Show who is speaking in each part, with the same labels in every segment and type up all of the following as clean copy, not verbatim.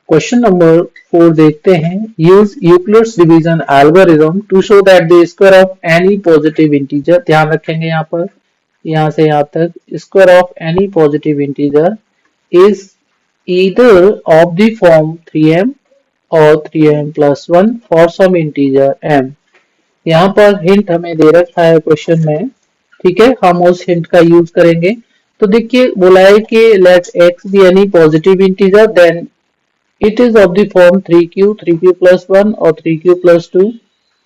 Speaker 1: Question number 4 देखते हैं। Use Euclid's division algorithm to show that the square of any positive integer, ध्यान रखेंगे यहाँ पर, यहाँ से यहाँ तक, square of any positive integer is either of the form 3m और 3m plus 1 for some integer m। यहाँ पर हिंट हमें दे रखा है क्वेश्चन में, ठीक है, हम उस हिंट का यूज करेंगे। तो देखिए बोला है कि let x be any positive integer then it is of the form 3q plus 1 or 3q plus 2.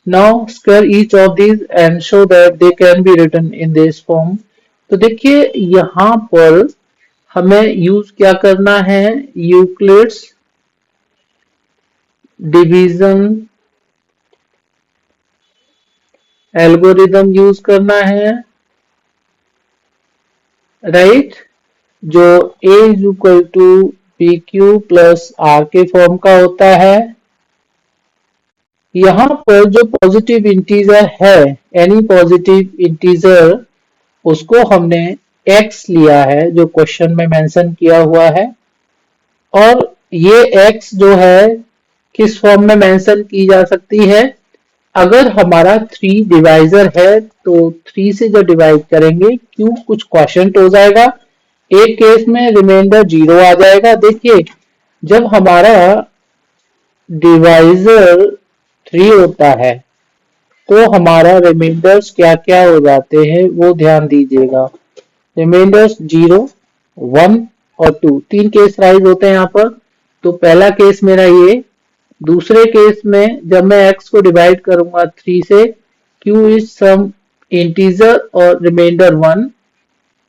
Speaker 1: Now square each of these and show that they can be written in this form. तो देखिए यहाँ पर हमें use क्या करना है, Euclid's division algorithm use करना है, राइट, जो a is equal to P Q plus R के फॉर्म का होता है। यहां पर जो पॉजिटिव इंटीजर है, एनी पॉजिटिव इंटीजर, उसको हमने x लिया है जो क्वेश्चन में मेंशन किया हुआ है। और ये x जो है किस फॉर्म में मेंशन की जा सकती है, अगर हमारा 3 डिवाइजर है तो 3 से जो डिवाइड करेंगे क्यों कुछ क्वोशिएंट हो जाएगा, एक केस में रिमाइंडर 0 आ जाएगा। देखिए जब हमारा डिवाइजर 3 होता है तो हमारा रिमाइंडर्स क्या क्या हो जाते हैं वो ध्यान दीजिएगा। रिमाइंडर्स 0, 1 और 2, 3 केस राइज होते हैं यहाँ पर। तो पहला केस मेरा ये, दूसरे केस में जब मैं x को डिवाइड करूंगा 3 से, q इज सम इंटीजर और रिमाइंडर 1।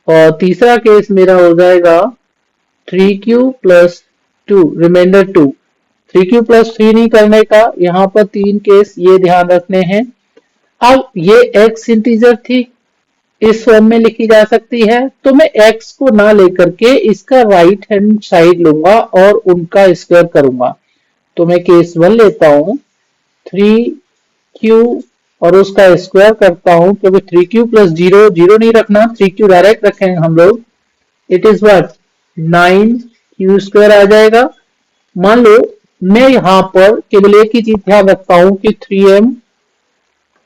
Speaker 1: और तीसरा केस मेरा हो जाएगा 3q plus 2 reminder 2। 3q plus 3 नहीं करने का, यहाँ पर 3 केस ये ध्यान रखने हैं। अब ये x इंटीजर थी, इस फॉर्म में लिखी जा सकती है, तो मैं x को ना लेकर के इसका राइट हैंड साइड लूंगा और उनका स्क्वायर करूंगा। तो मैं केस 1 लेता हूं, 3q और उसका स्क्वायर करता हूं, क्योंकि 3q प्लस 0, 0 नहीं रखना, 3q डायरेक्ट रखेंगे हम लोग। It is what, 9q square आ जाएगा। मान लो मैं यहां पर केवल एक ही चीज ध्यान रखता हूं कि 3m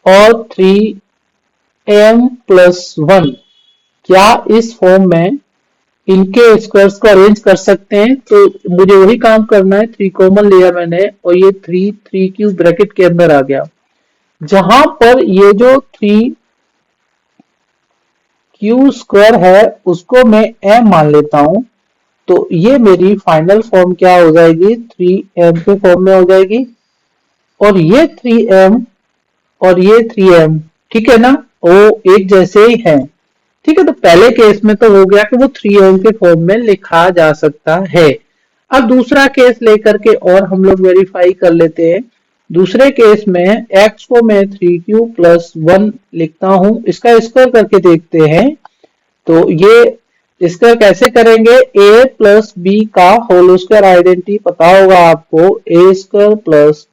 Speaker 1: और 3m प्लस 1 क्या इस फॉर्म में इनके स्क्वायर्स को अरेंज कर सकते हैं। तो मुझे वही काम करना है, 3 कॉमन लिया मैंने और ये 3 ब्रैकेट के अंदर आ गया। जहां पर ये जो 3q स्क्वायर है उसको मैं m मान लेता हूं, तो ये मेरी फाइनल फॉर्म क्या हो जाएगी, 3m के फॉर्म में हो जाएगी। और ये 3m और ये 3m, ठीक है ना, वो एक जैसे ही हैं, ठीक है। तो पहले केस में तो हो गया कि वो 3m के फॉर्म में लिखा जा सकता है। अब दूसरा केस लेकर के और हम लोग वेरीफाई कर लेते हैं। दूसरे केस में x को मैं 3q प्लस 1 लिखता हूं, इसका स्क्वायर करके देखते हैं। तो ये इसका कैसे करेंगे, a प्लस बी का होल स्क्वायर आइडेंटिटी पता होगा आपको, a square plus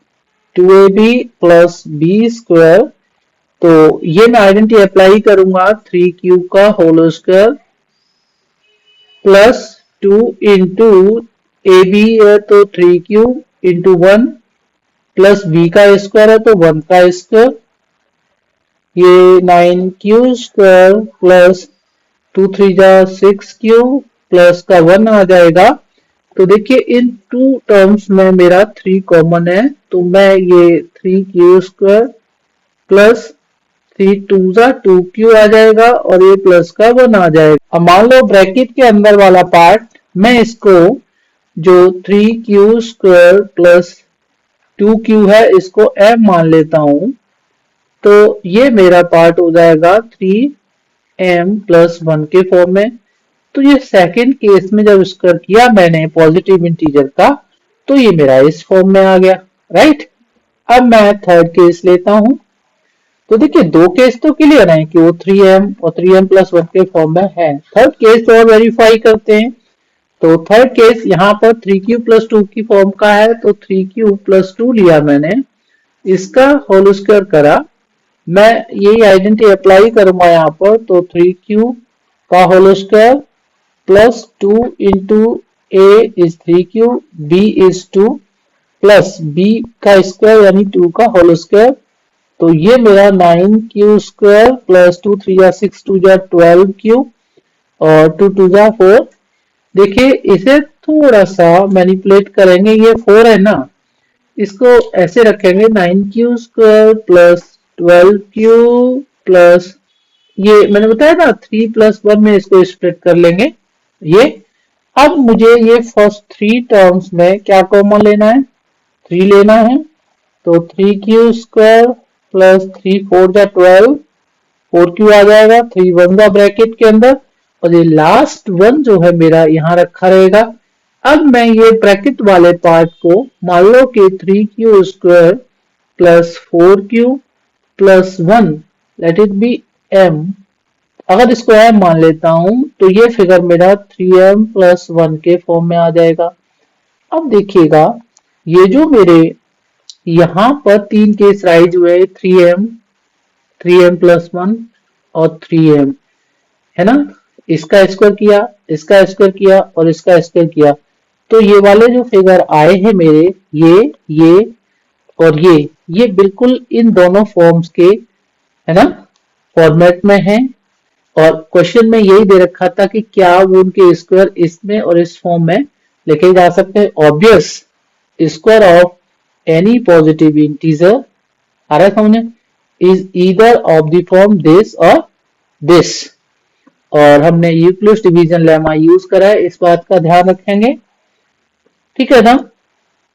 Speaker 1: 2ab plus B square. तो ये मैं आइडेंटिटी अप्लाई करूंगा, 3q का whole square plus 2 into A B है तो 3q इंटू 1 प्लस b का स्क्वायर है तो 1 का स्क्वायर, ये 9q स्क्वायर प्लस 2 3 जा 6q प्लस का 1 आ जाएगा। तो देखिए इन 2 टर्म्स में मेरा 3 कॉमन है, तो मैं ये 3q स्क्वायर प्लस 3 2 जा 2q आ जाएगा और ये प्लस का 1 आ जाएगा। अब मान लो ब्रैकेट के अंदर वाला पार्ट मैं इसको जो 3q स्क्वायर प्लस 2q है इसको m मान लेता हूं, तो ये मेरा पार्ट हो जाएगा 3m प्लस 1 के फॉर्म में। तो ये सेकंड केस में जब स्क्वायर किया मैंने पॉजिटिव इंटीजर का, तो ये मेरा इस फॉर्म में आ गया, राइट। अब मैं थर्ड केस लेता हूं। तो देखिए 2 केस तो क्लियर है कि वो 3m और 3m प्लस 1 के फॉर्म में है। थर्ड केस और वेरीफाई करते हैं। तो थर्ड केस यहाँ पर 3q प्लस 2 की फॉर्म का है, तो 3q प्लस 2 लिया मैंने, इसका होल स्क्वायर करा, मैं यही आइडेंटिटी अप्लाई करूंगा यहाँ पर। तो 3q का whole square plus 2 into a is 3q, b is 2 plus b का स्क्वायर यानी 2 का होल स्क्वायर, तो ये मेरा 9q स्क्वायर प्लस 2 3 जा 6 2 जा 12q और 2 2 जा 4। देखिए इसे थोड़ा सा मैनिपुलेट करेंगे, ये 4 है ना, इसको ऐसे रखेंगे 9q square plus 12q plus ये मैंने बताया ना 3 प्लस 1 में इसको स्प्लिट कर लेंगे ये। अब मुझे ये फर्स्ट 3 टर्म्स में क्या कॉमन लेना है, 3 लेना है, तो 3q स्क्वायर प्लस 3 4 जा 12, 4q आ जाएगा, 3 1 जा ब्रैकेट के अंदर और ये लास्ट वन जो है मेरा यहाँ रखा रहेगा। अब मैं ये ब्रैकेट वाले पार्ट को मान लो कि 3q square plus 4q plus 1 let it be m, अगर इसको m मान लेता हूं तो ये फिगर मेरा 3m प्लस 1 के फॉर्म में आ जाएगा। अब देखिएगा ये जो मेरे यहां पर 3 केस राइज हुए 3m, 3m प्लस 1 और 3m है ना, इसका स्क्वायर किया, इसका स्क्वायर किया और इसका स्क्वायर किया, तो ये वाले जो फिगर आए हैं मेरे ये और ये बिल्कुल इन दोनों फॉर्म्स के है ना फॉर्मेट में है। और क्वेश्चन में यही दे रखा था कि क्या वो उनके स्क्वायर इसमें और इस फॉर्म में लिखे जा सकते हैं। Obvious square of any positive integer आ रहा है समझे is either of the form this और दिस, और हमने यूक्लिड्स डिवीजन लेमा यूज करा है, इस बात का ध्यान रखेंगे, ठीक है ना।